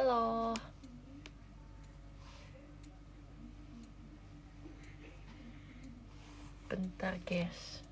Halo. Bentar guys.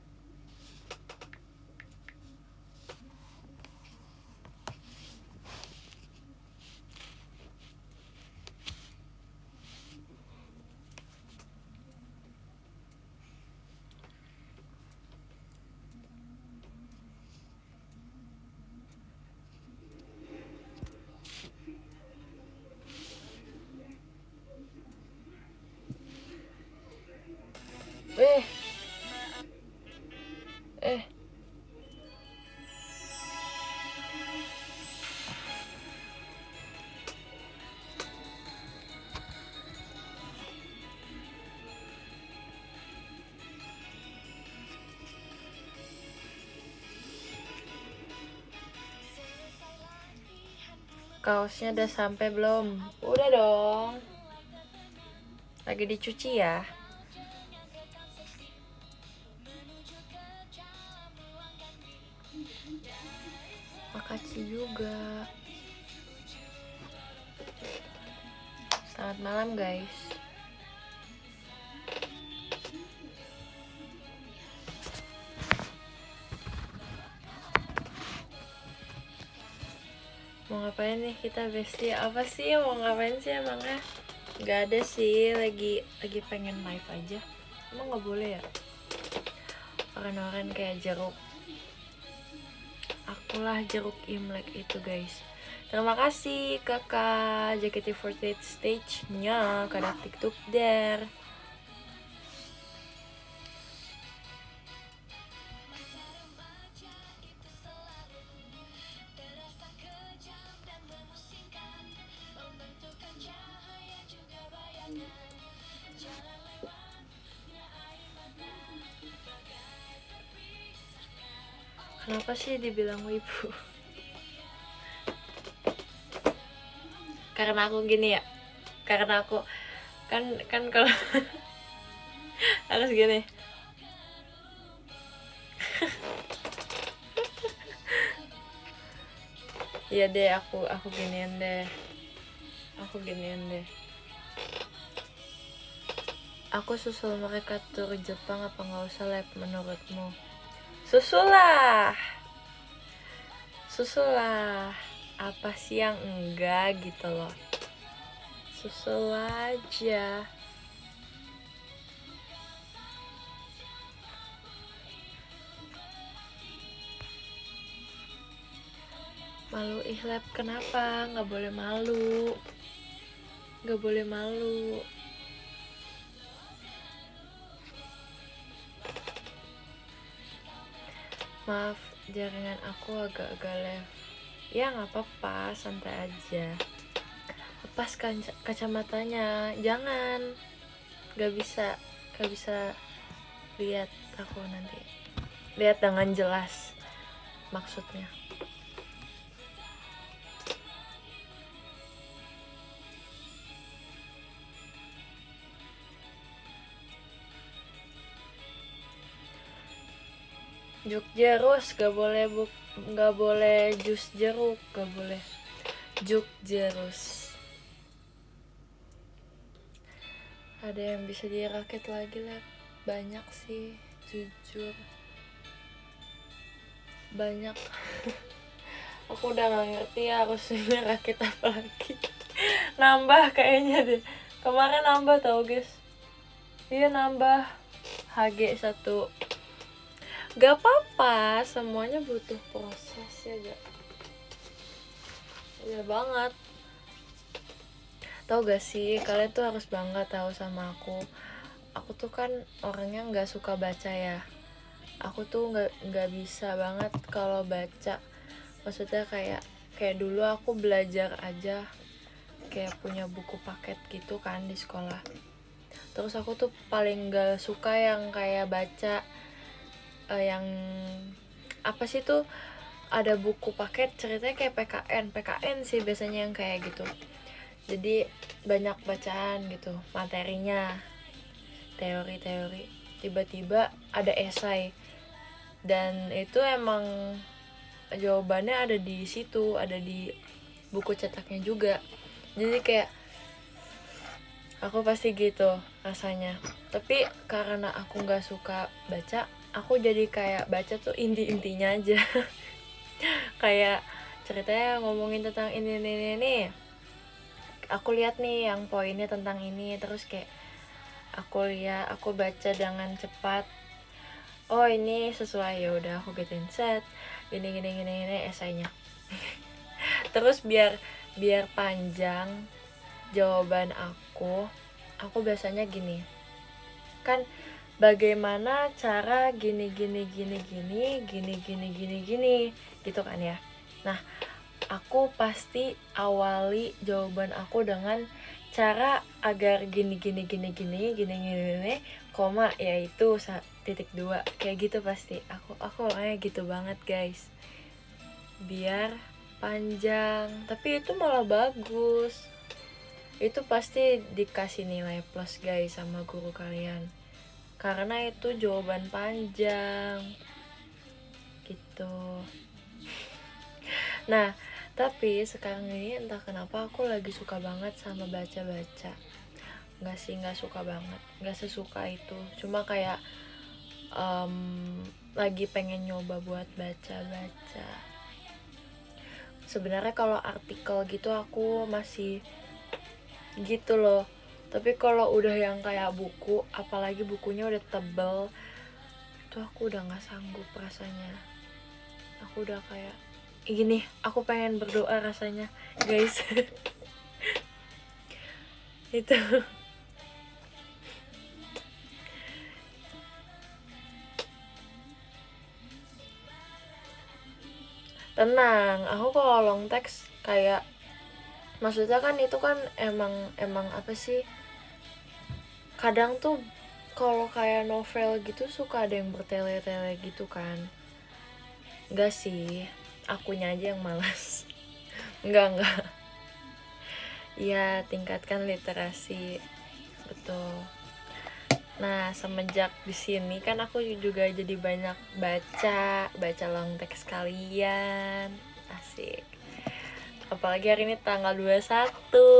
Kaosnya udah sampai belum? Udah dong. Lagi dicuci ya. Makasih juga. Selamat malam guys. Mau ngapain nih kita bestie? Apa sih mau ngapain sih emangnya? Gak ada sih, lagi pengen live aja. Emang gak boleh ya? Orang-orang kayak jeruk. Akulah jeruk Imlek itu guys. Terima kasih kakak JKT48 stage-nya, kada TikTok der. Kenapa sih dibilang wibu? Karena aku gini ya. Karena aku kan kalau harus gini. Iya deh, aku giniin deh. Aku susul mereka tur Jepang apa nggak usah live menurutmu? Susulah. Apa sih yang enggak gitu loh? Susul aja. Malu ihlap kenapa? Nggak boleh malu. Maaf, jaringan aku agak-agak left. Ya nggak apa-apa, santai aja. Lepas kacamatanya, jangan. Gak bisa lihat aku nanti. Lihat dengan jelas maksudnya. Juk jerus gak boleh jus jeruk, gak boleh juk jerus. Ada yang bisa dirakit lagi lah, banyak sih, jujur banyak. Aku udah gak ngerti harus rakit apa lagi. Nambah kayaknya deh, kemarin nambah tau guys. Iya nambah HG1. Gak apa-apa, semuanya butuh proses ya gak? Ya banget. Tau gak sih, kalian tuh harus bangga tahu sama aku. Aku tuh kan orangnya nggak suka baca ya. Aku tuh nggak bisa banget kalau baca. Maksudnya kayak dulu aku belajar aja, kayak punya buku paket gitu kan di sekolah. Terus aku tuh paling nggak suka yang kayak baca yang apa sih tuh, ada buku paket ceritanya kayak PKN sih biasanya yang kayak gitu. Jadi banyak bacaan gitu, materinya teori tiba-tiba ada esai, dan itu emang jawabannya ada di situ, ada di buku cetaknya juga. Jadi kayak aku pasti gitu rasanya. Tapi karena aku nggak suka baca, aku jadi kayak baca tuh inti-intinya aja. Kayak ceritanya ngomongin tentang ini. Aku lihat nih yang poinnya tentang ini, terus kayak aku baca dengan cepat. Oh ini sesuai, ya udah aku gituin set. Gini esainya. Terus biar panjang jawaban aku biasanya gini. Kan bagaimana cara gini gitu kan ya. Nah, aku pasti awali jawaban aku dengan cara agar gini, koma, yaitu titik 2 kayak gitu pasti. Aku orangnya gitu banget guys, biar panjang, tapi itu malah bagus. Itu pasti dikasih nilai plus guys sama guru kalian, karena itu jawaban panjang gitu. Nah, tapi sekarang ini entah kenapa aku lagi suka banget sama baca-baca. Nggak suka banget, nggak sesuka itu. Cuma kayak lagi pengen nyoba buat baca-baca. Sebenarnya kalau artikel gitu aku masih gitu loh, tapi kalau udah yang kayak buku, apalagi bukunya udah tebel, itu aku udah nggak sanggup rasanya. Aku udah kayak gini, aku pengen berdoa rasanya guys. Itu tenang, aku kalau long text kayak, maksudnya kan itu kan emang apa sih, kadang tuh kalau kayak novel gitu suka ada yang bertele-tele gitu kan. Enggak sih, akunya aja yang malas. enggak ya, tingkatkan literasi, betul. Nah, semenjak di sini kan aku juga jadi banyak baca long text kalian. Asik. Apalagi hari ini tanggal 21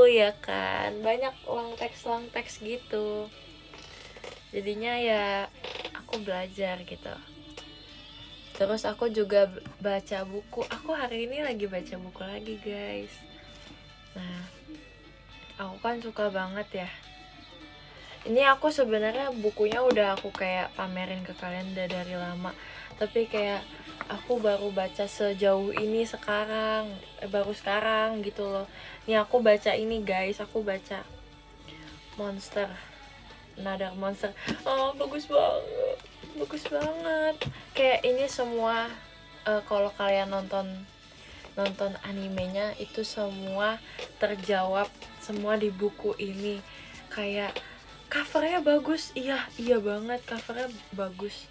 ya kan. Banyak long text gitu. Jadinya ya aku belajar gitu. Terus aku juga baca buku. Aku hari ini lagi baca buku lagi, guys. Nah, aku kan suka banget ya. Ini aku sebenarnya bukunya udah aku kayak pamerin ke kalian dari lama, tapi kayak aku baru baca sejauh ini sekarang, baru sekarang gitu loh. Nih aku baca ini guys, aku baca Monster, Another Monster. Oh, bagus banget. Kayak ini semua kalau kalian nonton animenya itu semua terjawab semua di buku ini. Kayak covernya bagus, iya banget, covernya bagus.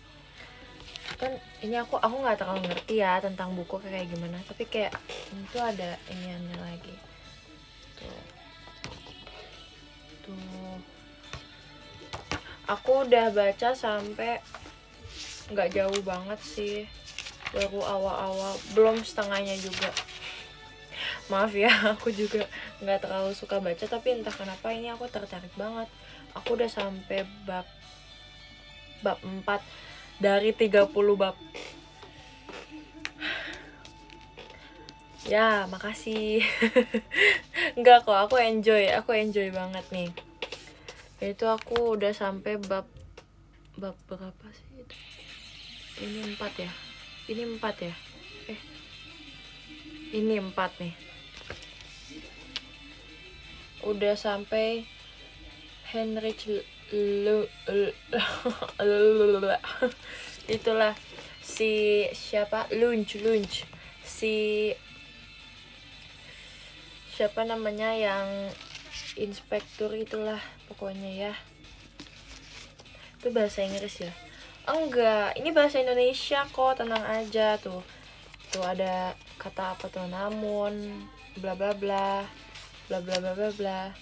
Kan ini aku nggak terlalu ngerti ya tentang buku kayak gimana, tapi kayak itu ada iniannya lagi. Tuh. Aku udah baca sampai nggak jauh banget sih, baru awal-awal, belum setengahnya juga. Maaf ya, aku juga nggak terlalu suka baca, tapi entah kenapa ini aku tertarik banget. Aku udah sampai bab 4 dari 30 bab. Ya, makasih. Enggak kok, aku enjoy banget nih. Itu aku udah sampai bab berapa sih itu? Ini 4 ya? Ini 4 nih. Udah sampai Heinrich itulah si siapa, Lunch si siapa namanya yang inspektur itulah pokoknya ya. Itu bahasa Inggris ya? Enggak, ini bahasa Indonesia kok, tenang aja. Tuh ada kata apa tuh, namun bla bla bla bla bla bla bla bla.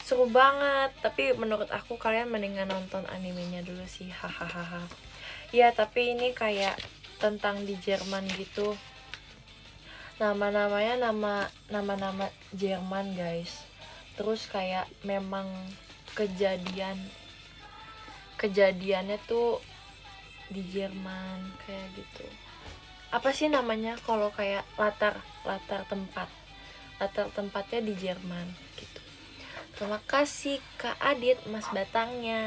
Seru banget, tapi menurut aku kalian mendingan nonton animenya dulu sih, hahaha. Ya, tapi ini kayak tentang di Jerman gitu. Nama-namanya nama-nama Jerman guys. Terus kayak memang kejadiannya tuh di Jerman kayak gitu. Apa sih namanya kalau kayak latar tempatnya di Jerman gitu. Terima kasih Kak Adit, Mas Batangnya.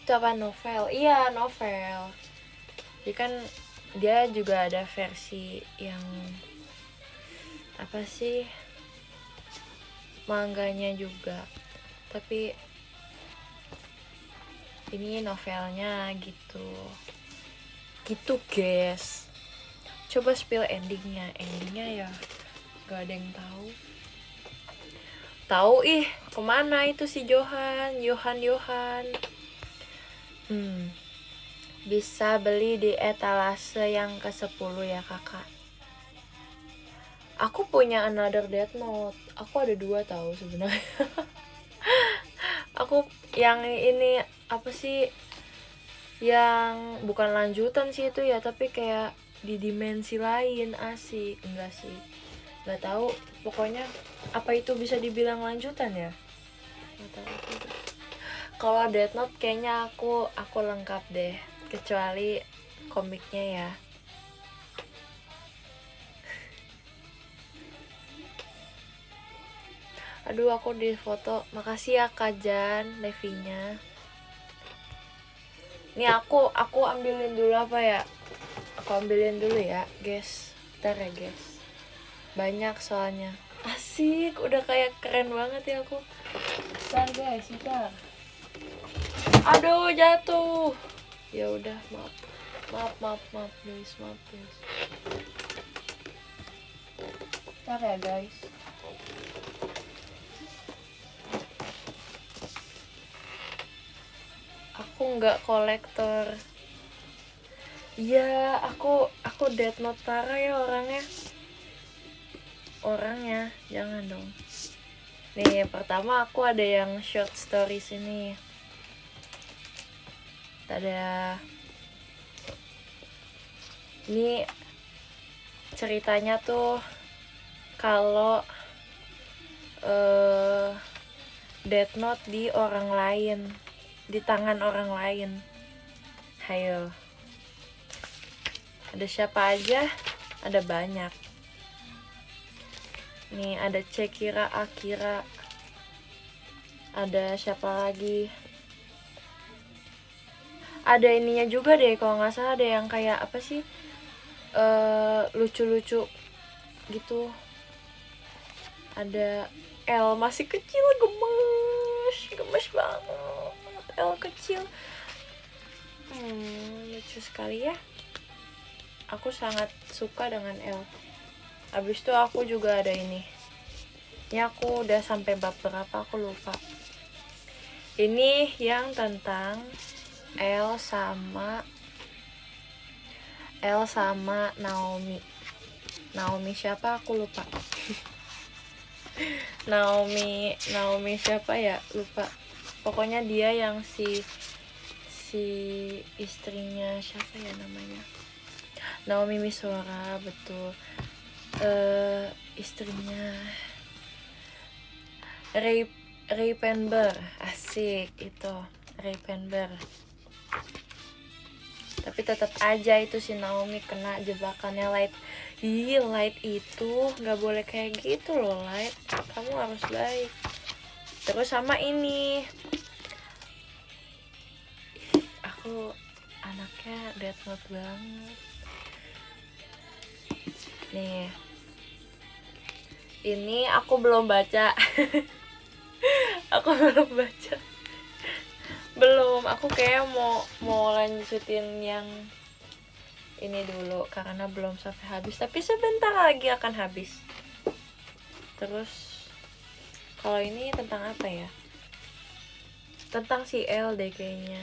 Itu apa, novel? Iya, novel. Jadi kan dia juga ada versi yang apa sih, mangganya juga, tapi ini novelnya gitu guys. Coba spill endingnya ya gak ada yang tahu ih kemana itu si Johan. Bisa beli di etalase yang ke-10 ya kakak. Aku punya Another Death Note. Aku ada 2 tahu sebenarnya. Aku yang ini apa sih, yang bukan lanjutan sih itu ya, tapi kayak di dimensi lain. Asik. Enggak sih, nggak tahu, pokoknya apa itu bisa dibilang lanjutan ya. Kalau Death Note kayaknya aku lengkap deh, kecuali komiknya ya. Aduh, aku di foto. Makasih ya Kak Jan, Levinya. Nih aku ambilin dulu apa ya? Aku ambilin dulu ya, guys. Bentar ya, guys. Banyak soalnya. Asik, udah kayak keren banget ya aku. Bentar guys, bentar. Aduh, jatuh. Ya udah, maaf guys, Bentar ya guys. Aku nggak kolektor. Iya, aku Death Note parah ya orangnya. Jangan dong. Nih, pertama aku ada yang short stories ini. Ada ini ceritanya tuh kalau Death Note di orang lain, di tangan orang lain. Hayo, ada siapa aja? Ada banyak. Nih ada Cekira, Akira, ada siapa lagi? Ada ininya juga deh kalau nggak salah, ada yang kayak apa sih, lucu-lucu gitu. Ada L masih kecil, gemes banget, L kecil. Lucu sekali ya. Aku sangat suka dengan L. Habis itu aku juga ada ini. Ini aku udah sampai bab berapa aku lupa. Ini yang tentang L sama Naomi. Naomi siapa aku lupa. Naomi siapa ya, lupa. Pokoknya dia yang si istrinya siapa ya namanya, Naomi Misora, betul. Istrinya Ray Penber, asik itu Ray Penber. Tapi tetap aja itu si Naomi kena jebakannya Light. Light itu nggak boleh kayak gitu loh, Light. Kamu harus baik. Terus sama ini, aku anaknya Death Note banget. Nih, ini aku belum baca. Aku kayak mau lanjutin yang ini dulu karena belum sampai habis, tapi sebentar lagi akan habis. Terus kalau ini tentang apa ya? Tentang si L deh kayaknya.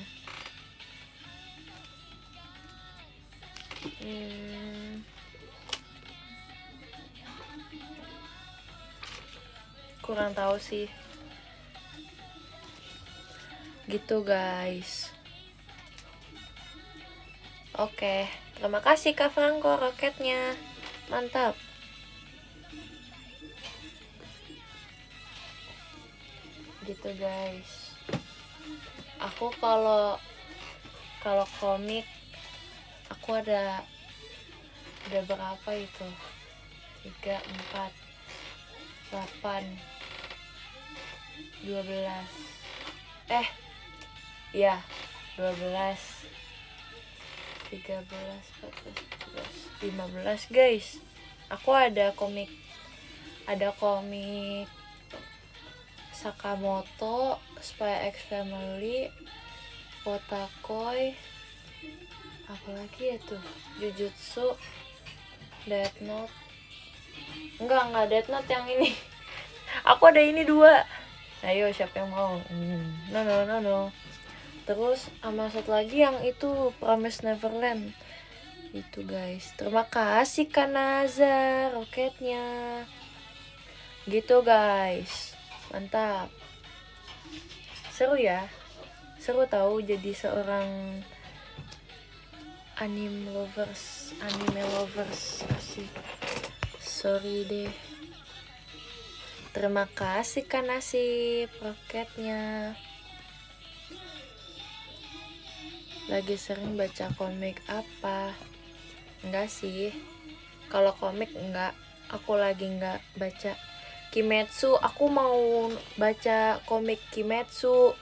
Kurang tahu sih. Gitu guys. Oke, terima kasih Kak Franco roketnya. mantap. Gitu guys. Aku kalau komik aku ada berapa itu? 3, 4, 8, 12. Iya, 12, 13, 14, 15 guys. Aku ada komik Sakamoto, Spy X Family, Otakoi, apalagi ya tuh, Jujutsu, Death Note. Enggak Death Note yang ini. Aku ada ini 2. Ayo siapa yang mau? No. Terus sama satu lagi yang itu Promise Neverland. Itu guys. Terima kasih Kanaza roketnya. Gitu guys. Mantap. Seru ya. Seru tahu jadi seorang anime lovers. Asik. Sorry deh. Terima kasih Kak Nasib roketnya. Lagi sering baca komik apa? Enggak sih. Kalau komik enggak. Aku lagi enggak baca Kimetsu. Aku mau baca komik Kimetsu,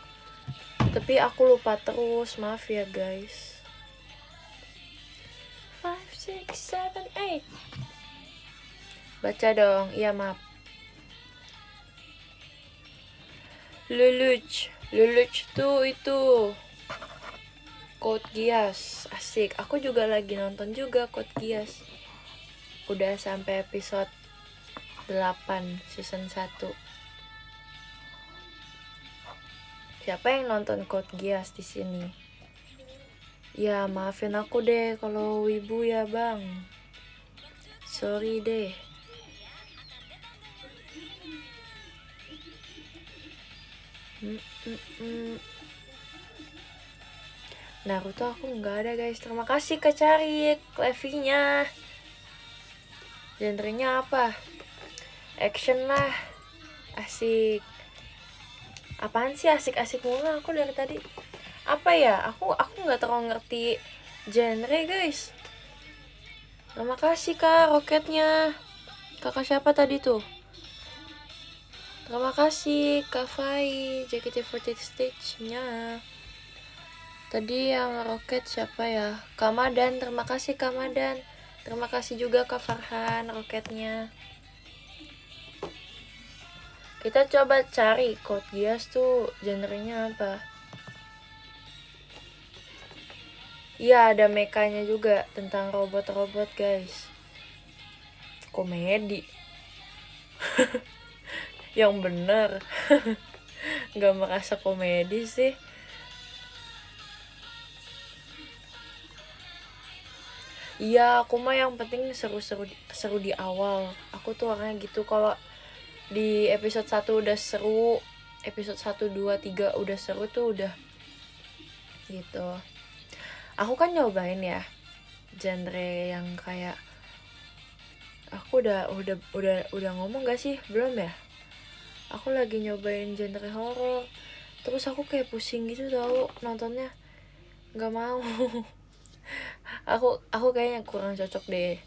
tapi aku lupa terus. Maaf ya guys. 5, 6, 7, 8. Baca dong. Iya maaf. Lelouch tuh itu Code Geass. Asik. Aku juga lagi nonton juga Code Geass. Udah sampai episode 8 season 1. Siapa yang nonton Code Geass di sini? Ya maafin aku deh kalau wibu ya bang. Sorry deh. Naruto aku nggak ada guys. Terima kasih Kak Carik Levinya. Genrenya apa? Action lah. Asik. Apaan sih asik-asik mulu aku dari tadi? Apa ya? Aku nggak terlalu ngerti genre guys. Terima kasih Kak roketnya. Kakak siapa tadi tuh? Terima kasih Kak Fai JKT48 stage-nya. Tadi yang roket siapa ya? Kamadan. Terima kasih Kamadan. Terima kasih juga Kak Farhan roketnya. Kita coba cari Code Geass tuh genrenya apa. Iya ada mekanya juga tentang robot-robot guys. Komedi. Yang bener. Gak merasa komedi sih. Iya aku mah yang penting seru di awal. Aku tuh orangnya gitu. Kalau di episode 1 udah seru, episode 1, 2, 3 udah seru tuh udah gitu. Aku kan nyobain ya genre yang kayak aku udah ngomong gak sih? Belum ya? Aku lagi nyobain genre horor. Terus aku kayak pusing gitu tau nontonnya. Gak mau. aku kayaknya kurang cocok deh.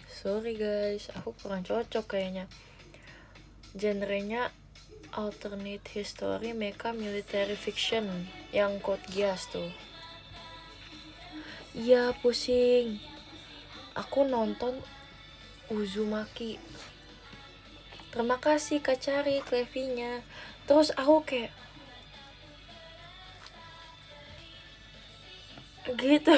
Sorry guys, aku kurang cocok kayaknya. Genrenya alternate history, mecha, military fiction yang Code Geass tuh. Iya pusing. Aku nonton Uzumaki. Terima kasih Kak Cari Levinya. Terus aku kayak gitu.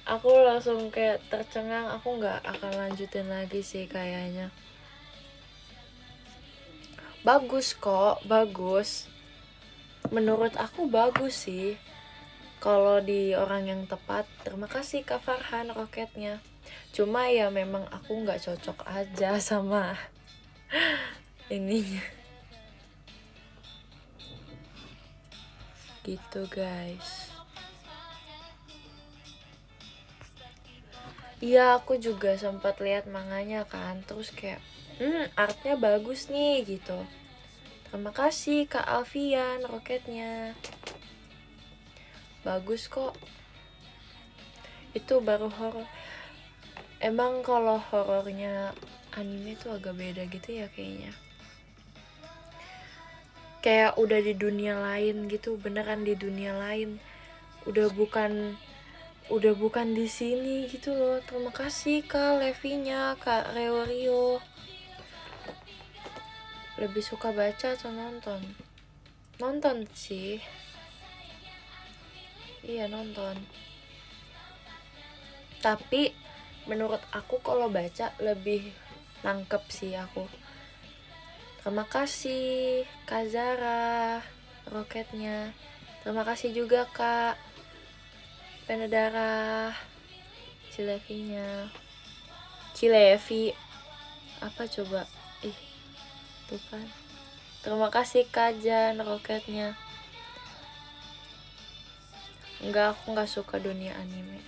Aku langsung kayak tercengang. Aku nggak akan lanjutin lagi sih kayaknya. Bagus kok, bagus. Menurut aku bagus sih. Kalau di orang yang tepat. Terima kasih Kak Farhan roketnya. Cuma ya memang aku nggak cocok aja sama ininya. Gitu guys. Iya, aku juga sempat lihat manganya kan, terus kayak artnya bagus nih gitu. Terima kasih Kak Alfian Roketnya, bagus kok. Itu baru horor. Emang kalau horornya anime tuh agak beda gitu ya kayaknya. Kayak udah di dunia lain gitu, beneran di dunia lain. Udah bukan di sini gitu loh. Terima kasih Kak Levinya, Kak Rio. Lebih suka baca atau nonton? Nonton sih. Iya, nonton. Tapi menurut aku kalau baca lebih nangkep sih aku. Terima kasih Kak Zara Roketnya. Terima kasih juga Kak Penedara Cilevinya. Cilevi apa coba? Ih, tuh kan. Terima kasih Kak Jan Roketnya. Enggak, aku nggak suka dunia anime.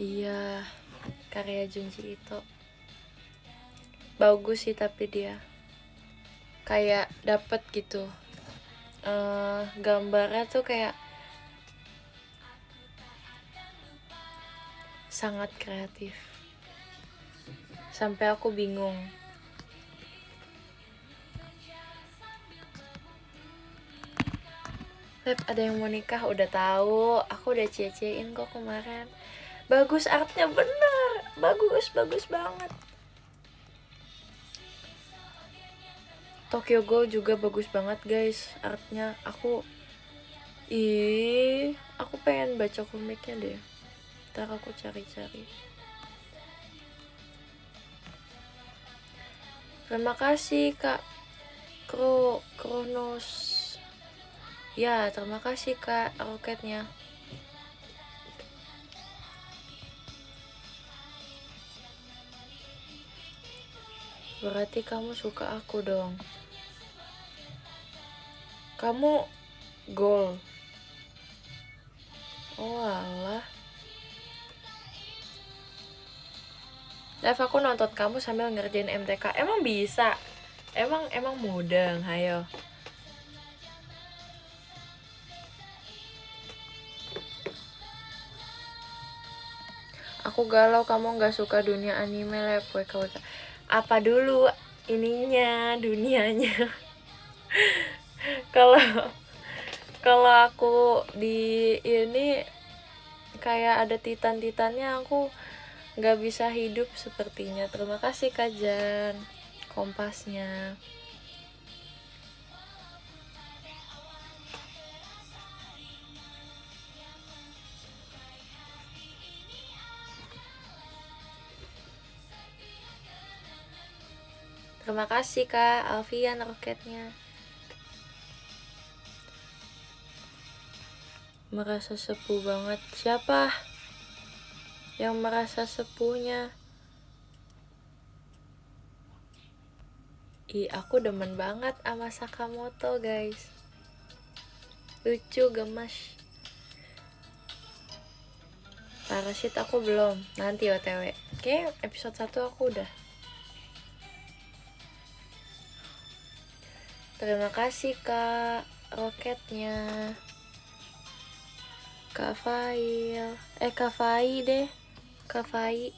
Iya, karya Junji Ito bagus sih, tapi dia kayak dapet gitu gambarnya tuh kayak sangat kreatif sampai aku bingung. Lep, ada yang mau nikah, udah tahu, aku udah cie-ciein kok kemarin. Bagus artnya, bener, bagus banget. Tokyo Ghoul juga bagus banget guys artnya. Aku pengen baca komiknya deh, ntar aku cari-cari. Terima kasih Kak Kronos. Ya, terima kasih Kak Roketnya. Berarti kamu suka aku dong. Kamu goal. Oh alah. Live aku nonton kamu sambil ngerjain MTK. Emang bisa? Emang mudeng, hayo. Aku galau kamu nggak suka dunia anime, Lep. WKWK. Apa dulu ininya, dunianya? Kalau aku di ini kayak ada titan-titannya, aku nggak bisa hidup sepertinya. Terima kasih Kak Jan kompasnya. Terima kasih Kak Alfian Roketnya. Merasa sepuh banget. Siapa yang merasa sepuhnya? Aku demen banget sama Sakamoto guys. Lucu, gemes. Parasit aku belum, nanti OTW. Oke, episode 1 aku udah. Terima kasih Kak Roketnya. Kak Fail. Kak Fai deh. Kak Fai.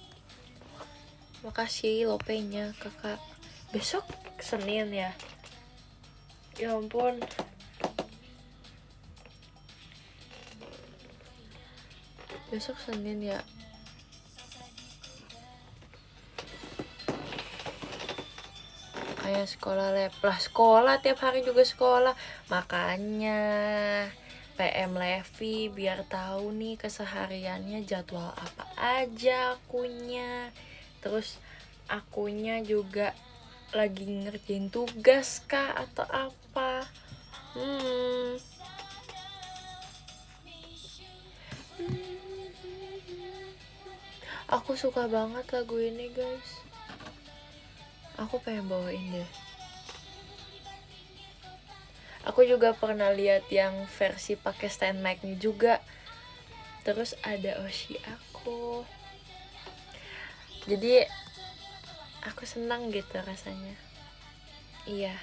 Makasih lopenya kakak. Besok Senin ya. Ya ampun. Besok Senin ya. Kayak sekolah Lep lah, sekolah tiap hari juga sekolah. Makanya PM Levi biar tahu nih kesehariannya jadwal apa aja akunya. Terus akunya juga lagi ngerjain tugas kah atau apa. Aku suka banget lagu ini guys. Aku pengen bawain deh. Aku juga pernah lihat yang versi pakai stand mic-nya juga. Terus ada Oshi aku. Jadi aku senang gitu rasanya. Iya.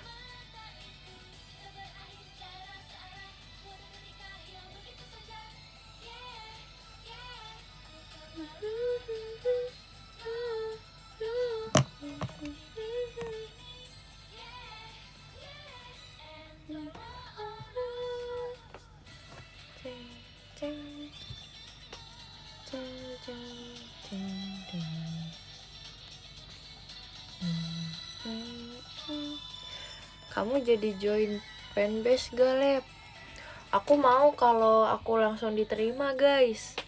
Kamu jadi join fanbase gak, Lep? Aku mau kalau aku langsung diterima, guys.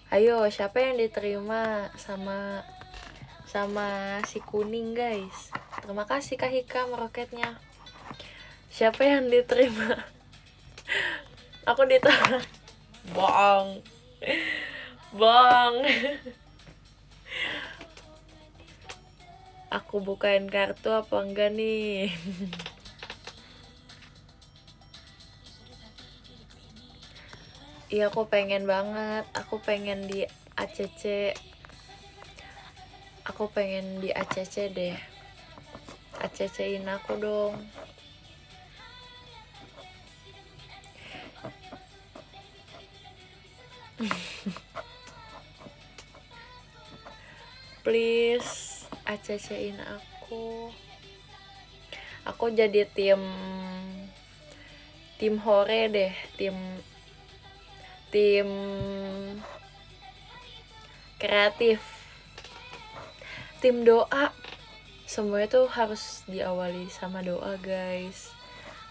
Ayo, siapa yang diterima sama si kuning, guys? Terima kasih Kak Hikam roketnya. Siapa yang diterima? Aku diterima. Bohong. Bohong. Aku bukain kartu apa enggak nih? Iya, aku pengen banget. Aku pengen di ACC. Aku pengen di ACC deh. ACC-in aku dong. Please, ACC-in aku. Aku jadi tim hore deh, tim kreatif, tim doa. Semuanya tuh harus diawali sama doa, guys.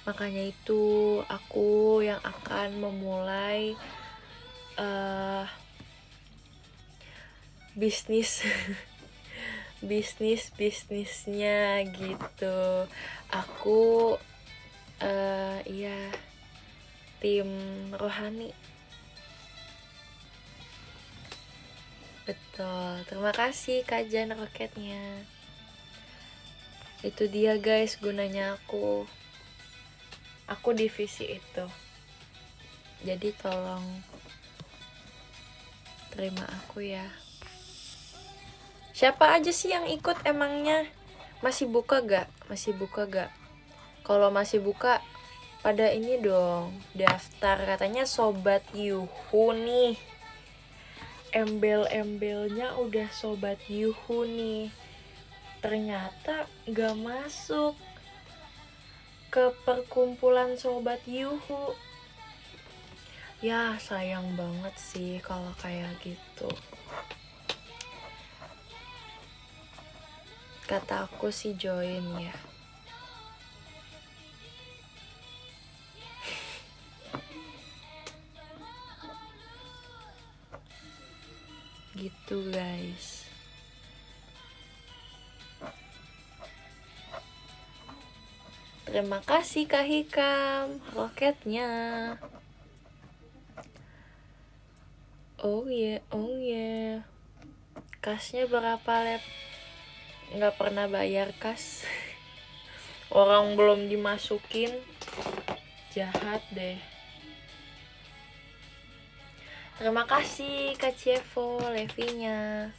Makanya itu aku yang akan memulai bisnisnya gitu. Aku iya, tim rohani. Betul. Terima kasih Kak Jan roketnya. Itu dia, guys, gunanya aku divisi itu. Jadi tolong terima aku ya. Siapa aja sih yang ikut emangnya? Masih buka gak? Kalau masih buka, pada ini dong, daftar. Katanya Sobat Yuhu nih. Embel-embelnya udah Sobat Yuhu nih. Ternyata gak masuk ke perkumpulan Sobat Yuhu. Ya, sayang banget sih kalau kayak gitu. Kata aku sih join ya. Gitu, guys. Terima kasih Kak Hikam roketnya. Oh yeah. Kasnya berapa, Lep? Nggak pernah bayar kas. Orang belum dimasukin. Jahat deh. Terima kasih Kak Cievo Levinya.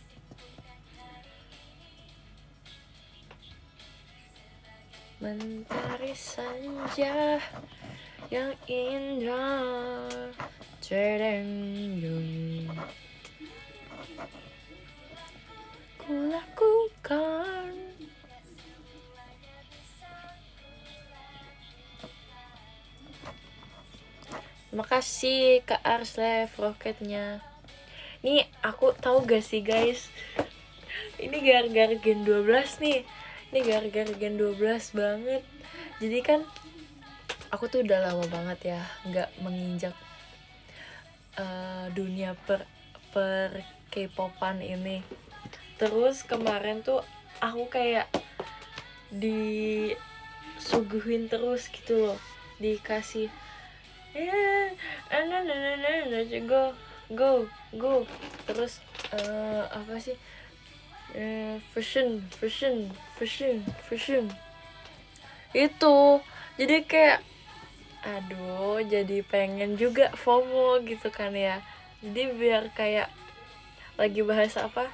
Mentari senja yang indah terdengung, kulakukan. Terima kasih Kak Arslev roketnya. Nih aku tahu gak sih, guys, ini gara-gara Gen 12 nih. Ini gara-gara Gen 12 banget. Jadi kan aku tuh udah lama banget ya nggak menginjak dunia per K-popan ini. Terus kemarin tuh aku kayak disuguhin terus gitu loh, dikasih go terus apa sih, fashion itu. Jadi kayak aduh jadi pengen juga FOMO gitu kan ya. Jadi biar kayak lagi bahas apa,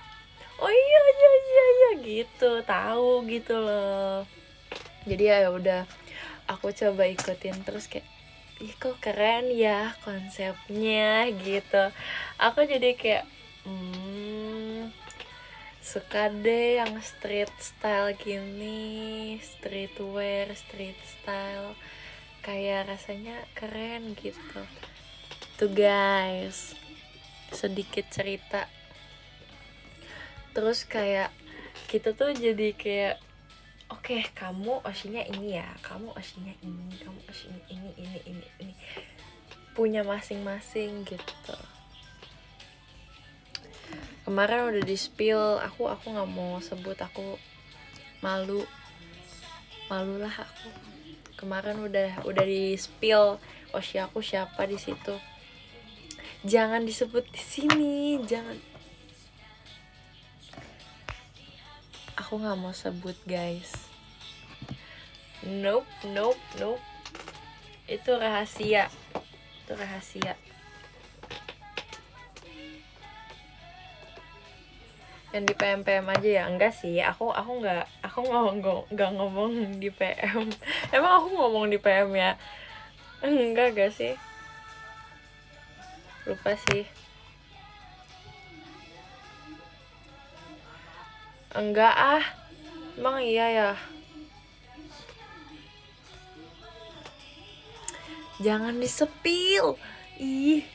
oh iya iya iya iya gitu, tahu gitu loh. Jadi ya udah aku coba ikutin terus kayak, ih kok keren ya konsepnya gitu. Aku jadi kayak suka deh yang street style gini, streetwear, street style, kayak rasanya keren gitu. Tuh guys, sedikit cerita. Terus kayak kita tuh jadi kayak, oke, kamu Oshinya ini ya, kamu Oshinya ini, kamu Oshinya ini, punya masing-masing gitu. Kemarin udah di spill, aku nggak mau sebut, aku malu lah aku. Kemarin udah di spill Oshi aku siapa di situ. Jangan disebut di sini, jangan. Aku nggak mau sebut guys. Nope. Itu rahasia. Yang di PM aja ya. Enggak sih, aku nggak ngomong di PM. Emang aku ngomong di PM ya? Enggak sih, lupa sih. Enggak emang iya ya. Jangan disepil, ih.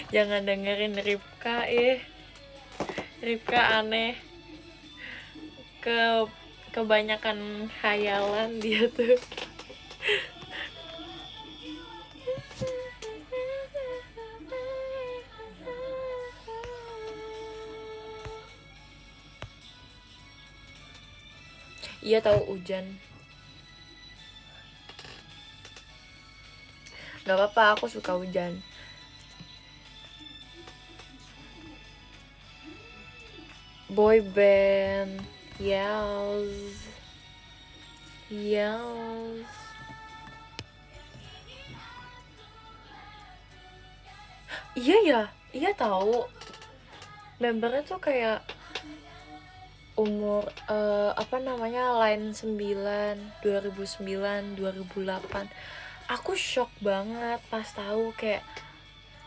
Jangan dengerin Ripka, Ripka aneh, kebanyakan khayalan dia tuh. Iya tahu hujan. Gak apa-apa, aku suka hujan. Boy band, yes. Iya ya, iya tahu. Membernya tuh kayak umur line 9, 2009, 2008. Aku shock banget pas tahu kayak,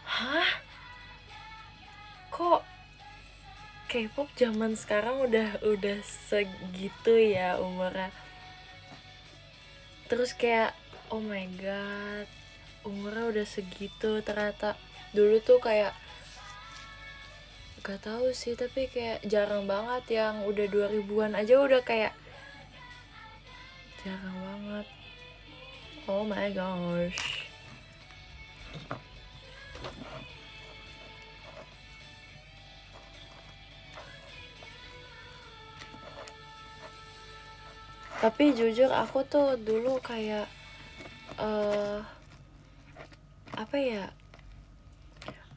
hah? Kok K-pop zaman sekarang udah segitu ya umurnya. Terus kayak, oh my god, umurnya udah segitu ternyata. Dulu tuh kayak gak tahu sih, tapi kayak jarang banget yang udah 2000-an aja udah kayak jarang banget. Oh my gosh. Tapi jujur aku tuh dulu kayak apa ya,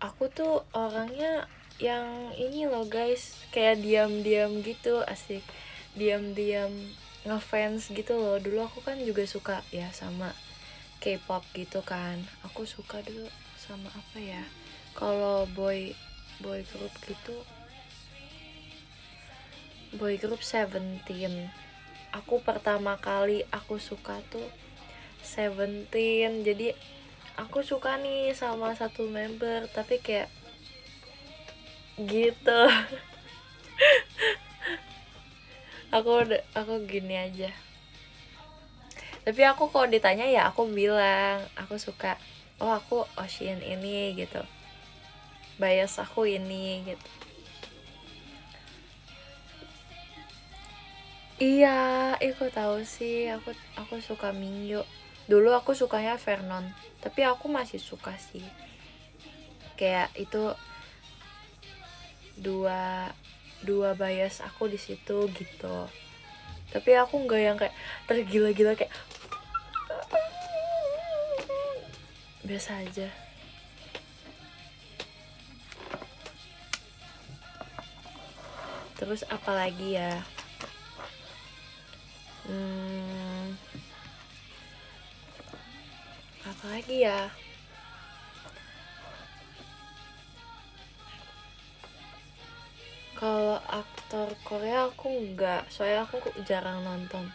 aku tuh orangnya yang ini loh guys, kayak diam-diam gitu, asik diam-diam ngefans gitu loh. Dulu aku kan juga suka ya sama K-pop gitu kan. Aku suka dulu sama apa ya, kalau boy group gitu, boy group Seventeen. Aku pertama kali aku suka tuh Seventeen. Jadi aku suka nih sama satu member, tapi kayak gitu. aku gini aja. Tapi aku kalau ditanya ya aku bilang aku suka, oh aku Ocean ini gitu, bias aku ini gitu. Iya, aku tahu sih, aku suka Mingyu. Dulu aku sukanya Vernon, tapi aku masih suka sih. Kayak itu dua bias aku di situ gitu. Tapi aku nggak yang kayak tergila-gila, kayak biasa aja. Terus apalagi ya, apalagi ya, kalau aktor Korea aku enggak, soalnya aku jarang nonton.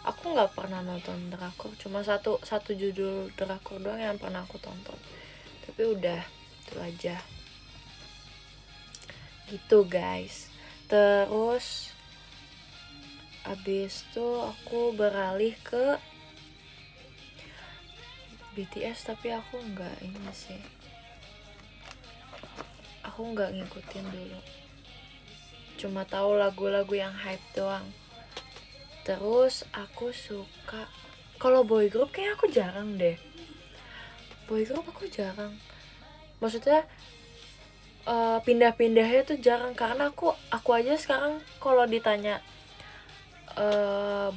Aku nggak pernah nonton drakor, cuma satu judul drakor doang yang pernah aku tonton, tapi udah itu aja gitu guys. Terus abis itu aku beralih ke BTS, tapi aku nggak ini sih, aku nggak ngikutin dulu, cuma tahu lagu-lagu yang hype doang. Terus aku suka, kalau boy group kayak aku jarang deh, boy group aku jarang, maksudnya pindah-pindahnya tuh jarang, karena aku aja sekarang kalau ditanya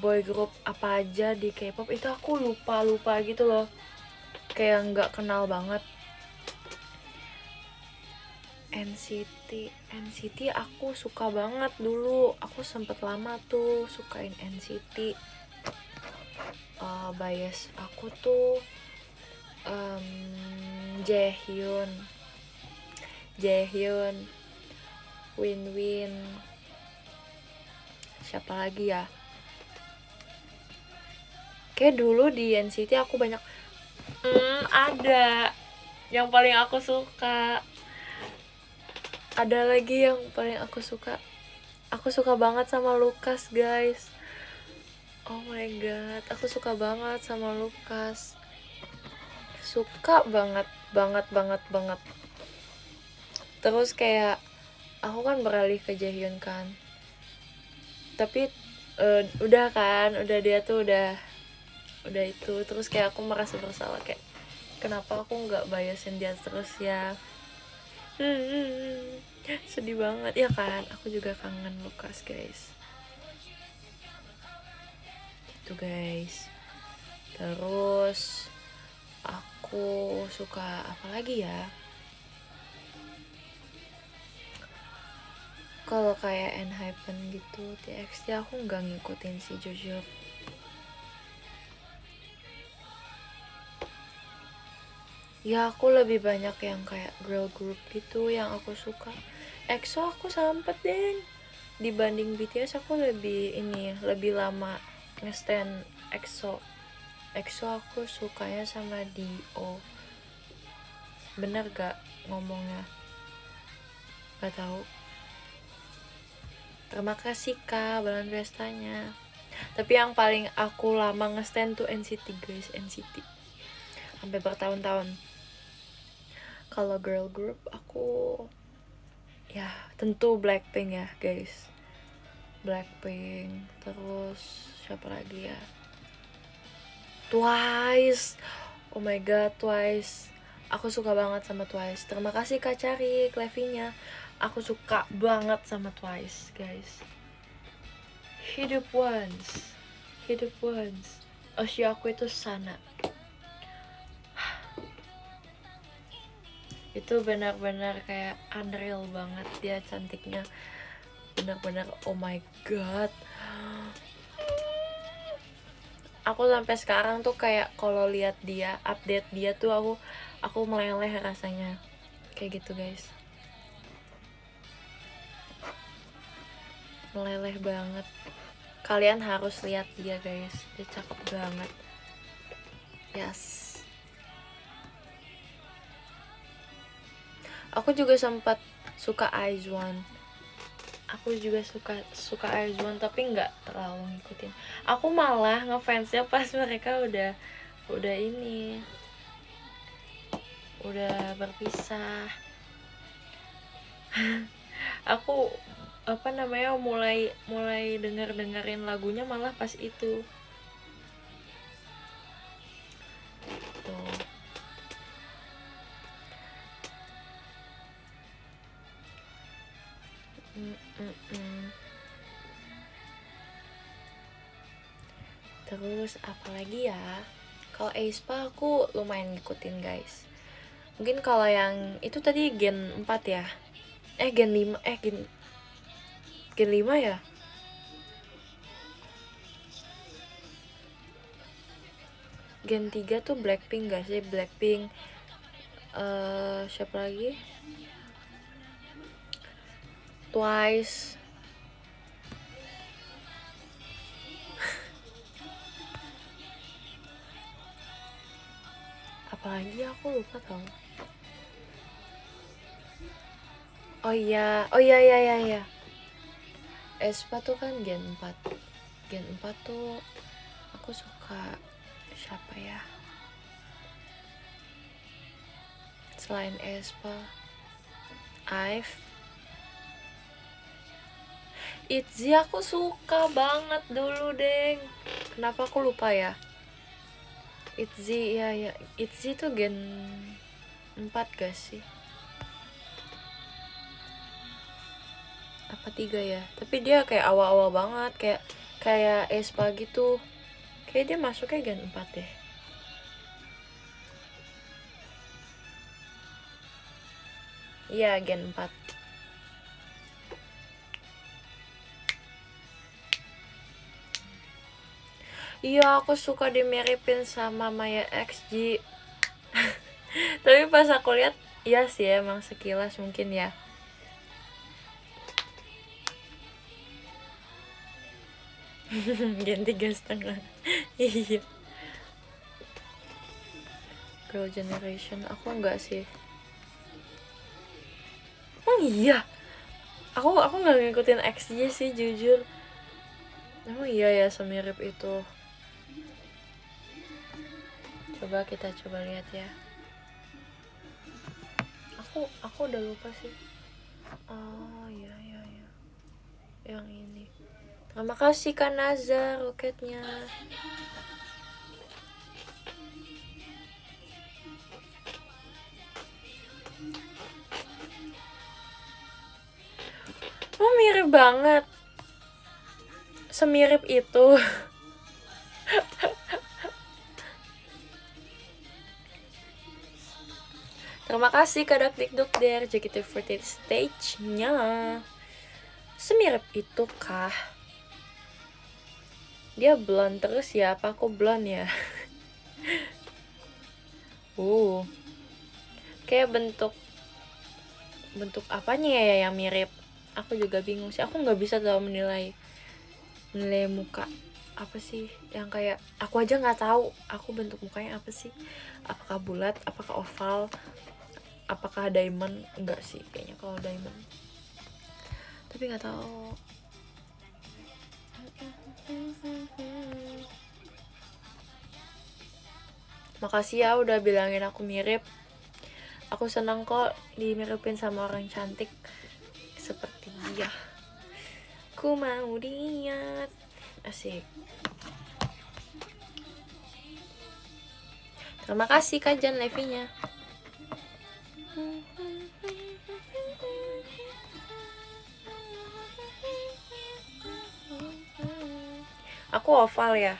boy group apa aja di K-pop itu aku lupa gitu loh, kayak nggak kenal banget. NCT aku suka banget dulu, aku sempet lama tuh sukain NCT. Bias aku tuh Jaehyun, Winwin, siapa lagi ya, kayak dulu di NCT aku banyak ada yang paling aku suka, ada lagi yang paling aku suka banget sama Lucas guys. Oh my god, aku suka banget sama Lucas, suka banget. Terus kayak aku kan beralih ke Jaehyun kan, tapi udah dia tuh udah itu. Terus kayak aku merasa bersalah, kayak kenapa aku nggak biasin dia terus ya. Sedih banget ya kan, aku juga kangen Lucas guys. Itu guys. Terus aku suka apa lagi ya, kalau kayak ENHYPEN gitu, TXT aku nggak ngikutin sih jujur. Ya aku lebih banyak yang kayak girl group gitu yang aku suka. EXO aku sempet deh, dibanding BTS aku lebih lama ngestan EXO. Aku sukanya sama Dio. Bener gak ngomongnya? Gak tahu. Terima kasih Kak balon pestanya. Tapi yang paling aku lama ngestan tuh NCT guys, NCT sampai bertahun-tahun. Kalau girl group aku ya tentu Blackpink ya guys, Blackpink. Terus siapa lagi ya, Twice. Oh my god, Twice, aku suka banget sama Twice. Terima kasih Kak Cari Clevinya, aku suka banget sama Twice guys. Hidup once Oshi aku itu Sana, itu benar-benar kayak unreal banget, dia cantiknya benar-benar oh my god. Aku sampai sekarang tuh kayak kalau lihat dia update dia tuh aku meleleh rasanya kayak gitu guys, meleleh banget. Kalian harus lihat dia guys, dia cakep banget. Yes, aku juga sempat suka IZ*ONE. Aku juga suka IZ*ONE tapi nggak terlalu ngikutin. Aku malah ngefansnya pas mereka udah berpisah. Aku mulai dengerin lagunya malah pas itu tuh. Terus apalagi ya, kalau aespa aku lumayan ngikutin guys. Mungkin kalau yang itu tadi Gen 4 ya, Gen 5 Gen 5 ya? Gen 3 tuh Blackpink gak sih? Blackpink. Siapa lagi? Twice. Apalagi aku lupa tau. Oh iya iya. aespa tuh kan Gen 4. Gen 4 tuh aku suka siapa ya? Selain aespa, IVE, ITZY aku suka banget dulu, deng. Kenapa aku lupa ya? ITZY ya. ITZY tuh Gen 4 gak sih? Apa 3 ya? Tapi dia kayak awal-awal banget, kayak aespa gitu. Kayak dia masuknya Gen 4 deh. Iya, Gen 4. Iya, aku suka dimiripin sama Maya XG. Tapi pas aku lihat, iya sih emang sekilas mungkin ya. Gen 3,5. Iya. Girl Generation, aku enggak sih. Emang iya? Aku nggak ngikutin XG sih jujur. Emang iya ya semirip itu. Coba kita lihat ya. Aku udah lupa sih. Oh iya. Yang ini. Terima kasih Kak Nazar roketnya. Oh mirip banget. Semirip itu. Terima kasih Kak Dakdikduk der JKT48 stage-nya. Semirip itu kah? Dia blonde terus ya? Apa aku blonde ya? Kayak bentuk apanya ya yang mirip? Aku juga bingung sih. Aku nggak bisa tahu menilai muka apa sih yang kayak aku aja nggak tahu aku bentuk mukanya apa sih, apakah bulat, apakah oval, apakah diamond. Enggak sih kayaknya kalau diamond, tapi nggak tahu. Makasih ya udah bilangin aku mirip. Aku senang kok dimiripin sama orang cantik seperti dia. Ku mau lihat. Asik. Terima kasih Kak Jan Levinya. Aku oval ya.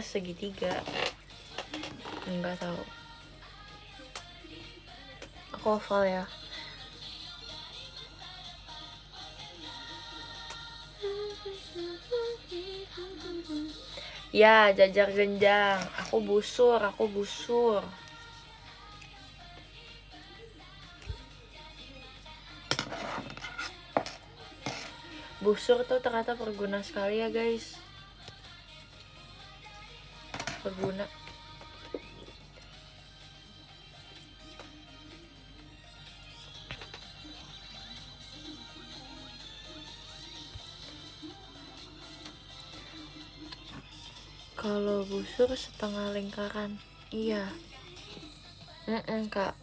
Segitiga. Enggak tahu. Aku oval ya. Ya, jajar genjang. Aku busur. Busur tuh ternyata berguna sekali ya guys. Berguna. Kalau busur setengah lingkaran. Iya. Kak.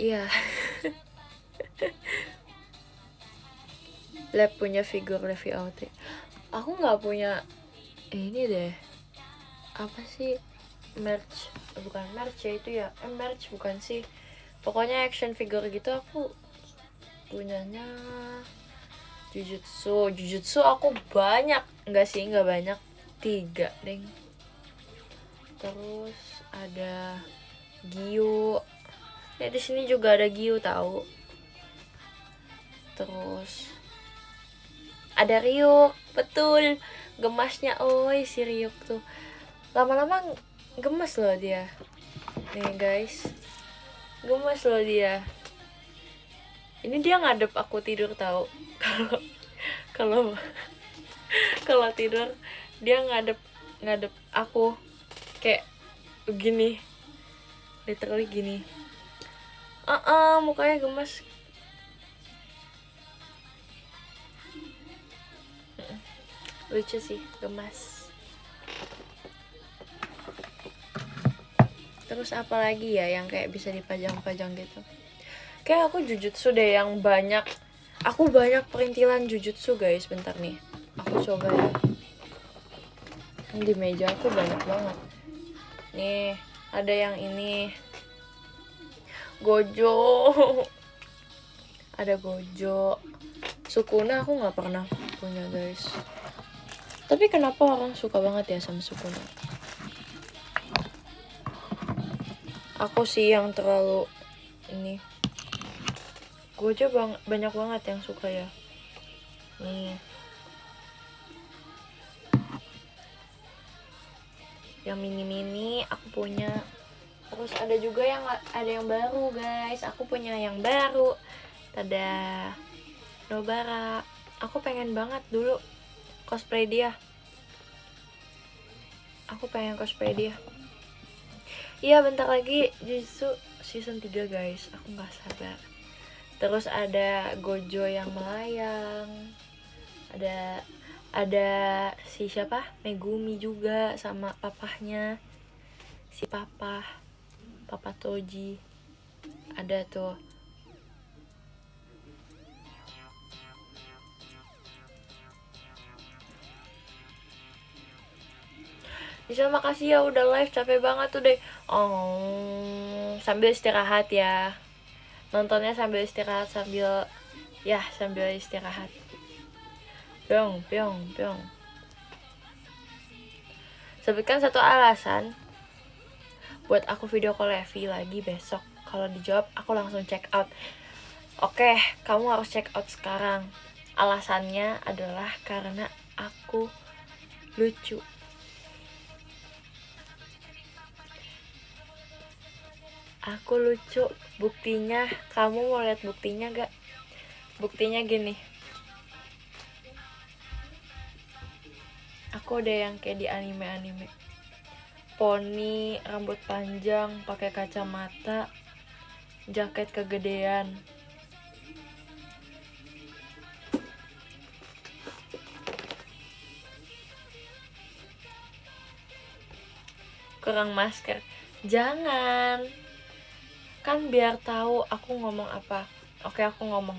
Iya. Lab punya figur Levi Out. Aku nggak punya ini deh. Apa sih? Merch. Bukan merch ya itu ya. Merch bukan sih. Pokoknya action figure gitu aku punyanya Jujutsu aku banyak. Nggak banyak, 3 deng. Terus ada Gyu. Ya di sini juga ada Gyu tahu. Terus ada Ryuk, betul, gemasnya oi si Ryuk tuh. Lama-lama gemes loh dia. Nih guys, gemes loh dia. Ini dia ngadep aku tidur tahu. Kalau kalau tidur dia ngadep aku kayak begini, literally gini. Mukanya gemes. Lucu sih, gemas. Terus apa lagi ya yang kayak bisa dipajang-pajang gitu? Kayak aku Jujutsu deh yang banyak. Aku banyak perintilan Jujutsu guys. Bentar nih, aku coba ya. Di meja aku banyak banget. Nih, ada yang ini Gojo. Ada Gojo. Sukuna aku nggak pernah punya guys. Tapi kenapa orang suka banget ya sama Sukuna? Aku sih yang terlalu ini. Gojo banyak banget yang suka ya. Nih. Yang mini-mini aku punya. Terus ada juga yang baru guys. Aku punya yang baru. Tada. Nobara. Aku pengen banget dulu cosplay dia. Aku pengen cosplay dia. Iya, bentar lagi Jujutsu season 3 guys. Aku gak sabar. Terus ada Gojo yang melayang. Ada si siapa? Megumi juga sama papahnya. Si Papa Toji. Ada tuh. Bisa, makasih ya udah live, capek banget tuh deh. Sambil istirahat ya. Nontonnya sambil istirahat, sambil istirahat. Pyong. Sebutkan satu alasan buat aku video call Levi lagi besok. Kalau dijawab aku langsung check out. Oke, kamu harus check out sekarang. Alasannya adalah karena aku lucu. Aku lucu. Buktinya, kamu mau lihat buktinya gak? Buktinya gini. Aku udah yang kayak di anime-anime. Poni, rambut panjang, pakai kacamata, jaket kegedean. Kurang masker. Jangan. Kan biar tahu aku ngomong apa. Oke, aku ngomong.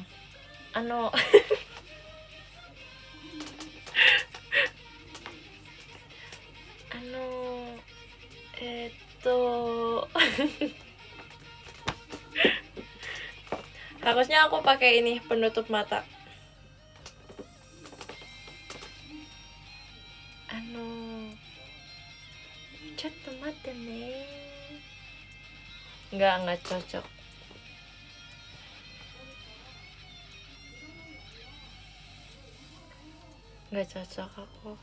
Harusnya aku pakai ini penutup mata. Enggak cocok. Enggak cocok aku.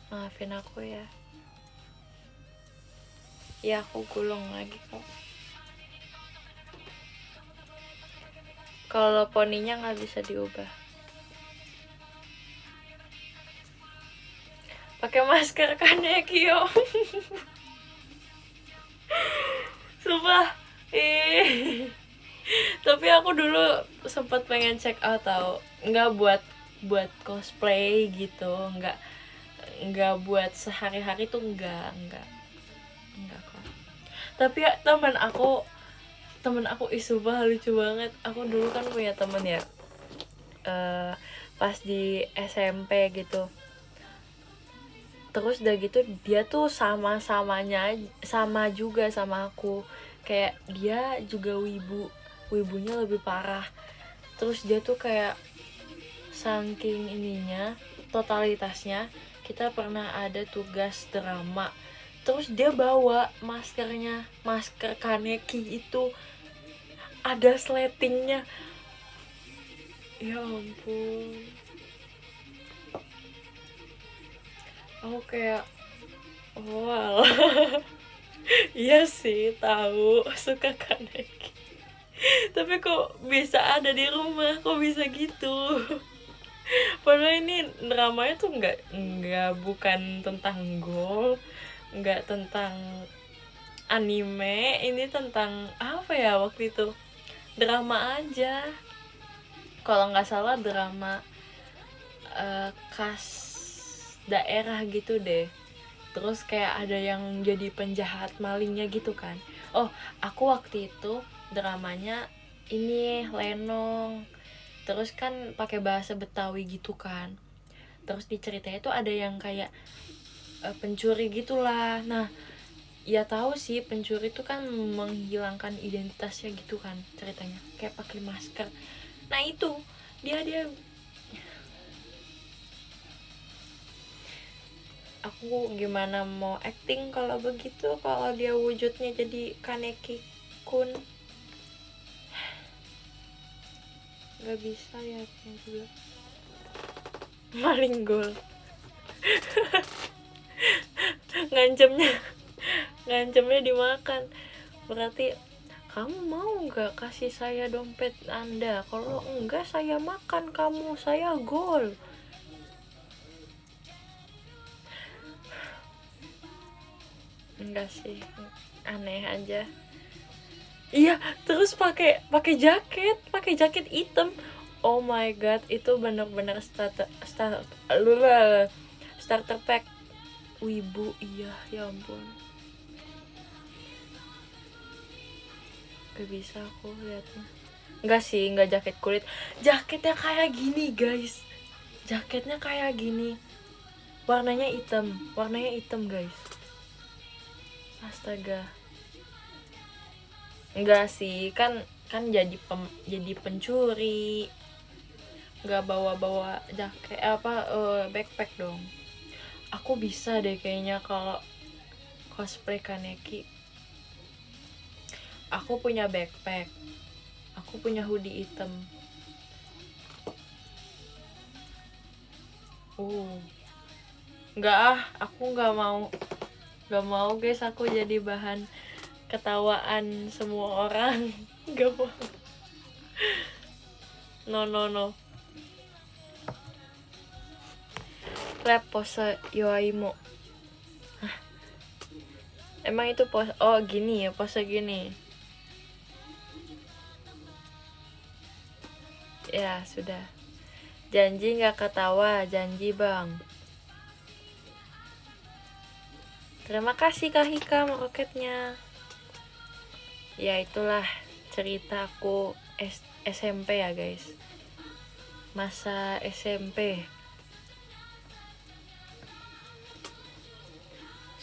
Maafin aku ya. Ya, aku gulung lagi kok. Kalau poninya nggak bisa diubah. Pakai masker kan ya, Kyo? Sumpah. Tapi aku dulu sempat pengen check out tau. Nggak buat cosplay gitu, nggak buat sehari-hari tuh enggak kok. Tapi ya, temen aku sumpah lucu banget. Aku dulu kan punya temen ya, pas di SMP gitu. Terus udah gitu dia tuh sama juga sama aku. Kayak dia juga wibunya lebih parah. Terus dia tuh kayak saking ininya, totalitasnya, kita pernah ada tugas drama. Terus dia bawa masker Kaneki itu ada sletingnya. Ya ampun, aku kayak wow. Iya sih, tahu suka Kaneki. Tapi kok bisa ada di rumah, kok bisa gitu? Padahal ini dramanya tuh nggak bukan tentang gol, nggak tentang anime, ini tentang apa ya waktu itu? Drama aja. Kalau nggak salah drama khas daerah gitu deh. Terus kayak ada yang jadi penjahat malingnya gitu kan. Oh, aku waktu itu dramanya ini Lenong. Terus kan pakai bahasa Betawi gitu kan. Terus di ceritanya tuh ada yang kayak pencuri gitulah. Nah, ya tahu sih pencuri itu kan menghilangkan identitasnya gitu kan ceritanya. Kayak pakai masker. Nah, itu dia aku gimana mau acting kalau begitu, kalau dia wujudnya jadi Kaneki kun, nggak bisa ya juga. Maling gol. ngancemnya ngancemnya dimakan. Berarti kamu mau nggak kasih saya dompet Anda? Kalau enggak saya makan kamu, saya gol. Enggak sih, aneh aja. Iya, terus pakai jaket hitam. Oh my god, itu bener-bener starter pack wibu. Iya, ya ampun, gak bisa aku liatnya. Enggak sih, enggak jaket kulit. Jaketnya kayak gini guys, jaketnya kayak gini, warnanya hitam guys. Astaga. Enggak sih, kan jadi pencuri, nggak bawa jaket backpack dong. Aku bisa deh kayaknya kalau cosplay Kaneki. Aku punya backpack, aku punya hoodie hitam. Aku nggak mau guys, aku jadi bahan ketawaan semua orang. Nggak mau. No. Rap pose Yoaimo. Emang itu pose? Oh gini ya, pose gini. Ya sudah. Janji nggak ketawa, janji bang. Terima kasih Kak Hika roketnya. Ya itulah ceritaku SMP ya guys. Masa SMP.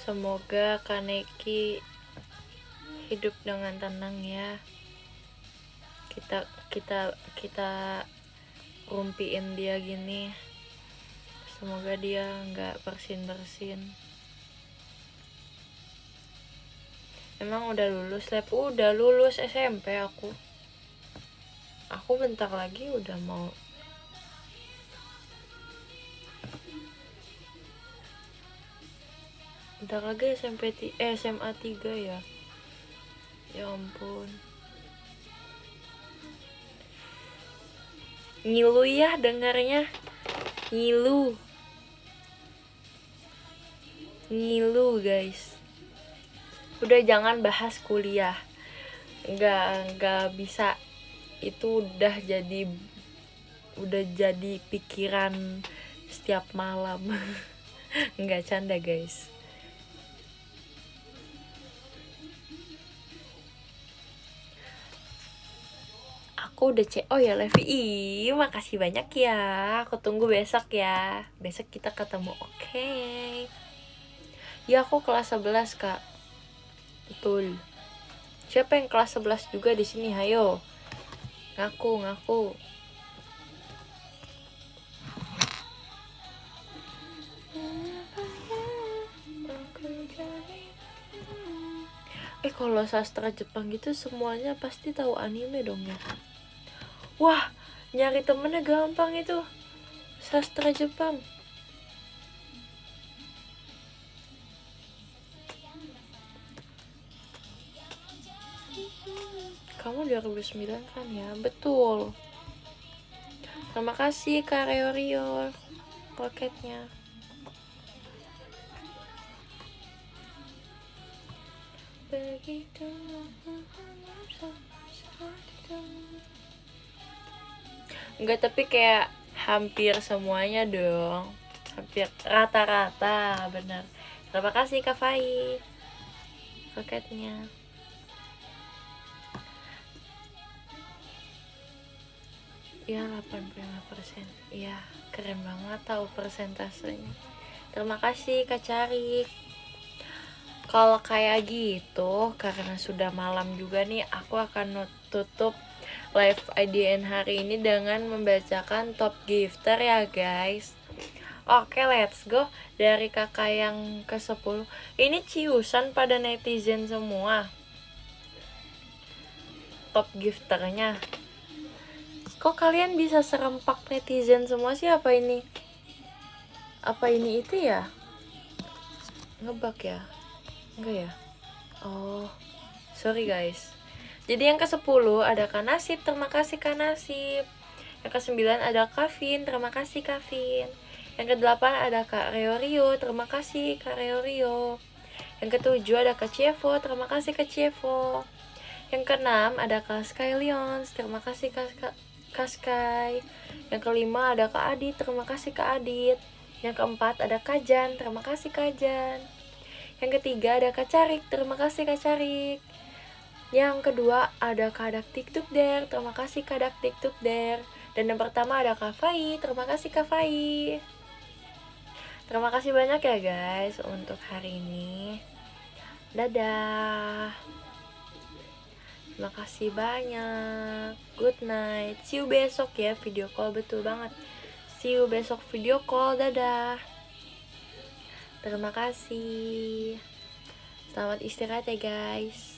Semoga Kaneki hidup dengan tenang ya. Kita rumpiin dia gini. Semoga dia nggak bersin. Emang udah lulus lab? Udah lulus SMP aku bentar lagi udah mau. Bentar lagi SMA 3 ya. Ya ampun. Ngilu ya dengarnya. Ngilu guys. Udah jangan bahas kuliah. Nggak bisa. Itu udah jadi pikiran setiap malam. Nggak canda guys. Aku udah oh ya Levi, makasih banyak ya. Aku tunggu besok ya. Besok kita ketemu, oke? Ya aku kelas 11 kak. Betul. Siapa yang kelas 11 juga di sini? Hayo. Ngaku. Kalau sastra Jepang gitu semuanya pasti tahu anime dong ya. Wah, Nyari temennya gampang itu. Sastra Jepang. Kamu 2009 kan ya? Betul. Terima kasih Kak Rio roketnya. Begitu. Enggak, tapi kayak hampir semuanya dong. Hampir rata-rata, benar. Terima kasih Kak Fai roketnya. Ya 85%. Iya, keren banget tahu persentasenya. Terima kasih Kak Carik. Kalau kayak gitu, karena sudah malam juga nih, aku akan tutup live IDN hari ini dengan membacakan top gifter ya guys. Oke, let's go. Dari kakak yang ke-10. Ini ciusan pada netizen semua. Top gifternya. Kok kalian bisa serempak netizen semua sih? Apa ini? Apa ini itu ya? Ngebug ya? Enggak ya? Oh, sorry guys. Jadi yang ke-10 ada Kak Nasib, terima kasih Kak Nasib. Yang ke-9 ada Kavin, terima kasih Kavin. Yang ke-8 ada Kak Rio, terima kasih Kak Rio. Yang ke-7 ada Kak Cievo, terima kasih Kak Cievo. Yang ke-6 ada Kak Sky Leons, terima kasih Kak Sky. Yang ke-5 ada Kak Adit, terima kasih Kak Adit. Yang ke-4 ada Kak Jan, terima kasih Kak Jan. Yang ketiga ada Kak Carik, terima kasih Kak Carik. Yang kedua ada Kak Dak Tiktuk Der, terima kasih Kak Dak Tiktuk Der. Dan yang pertama ada Kak Fai, terima kasih Kak Fai. Terima kasih banyak ya guys untuk hari ini. Dadah. Terima kasih banyak. Good night. See you besok ya video call, betul banget. See you besok video call. Dadah. Terima kasih. Selamat istirahat ya guys.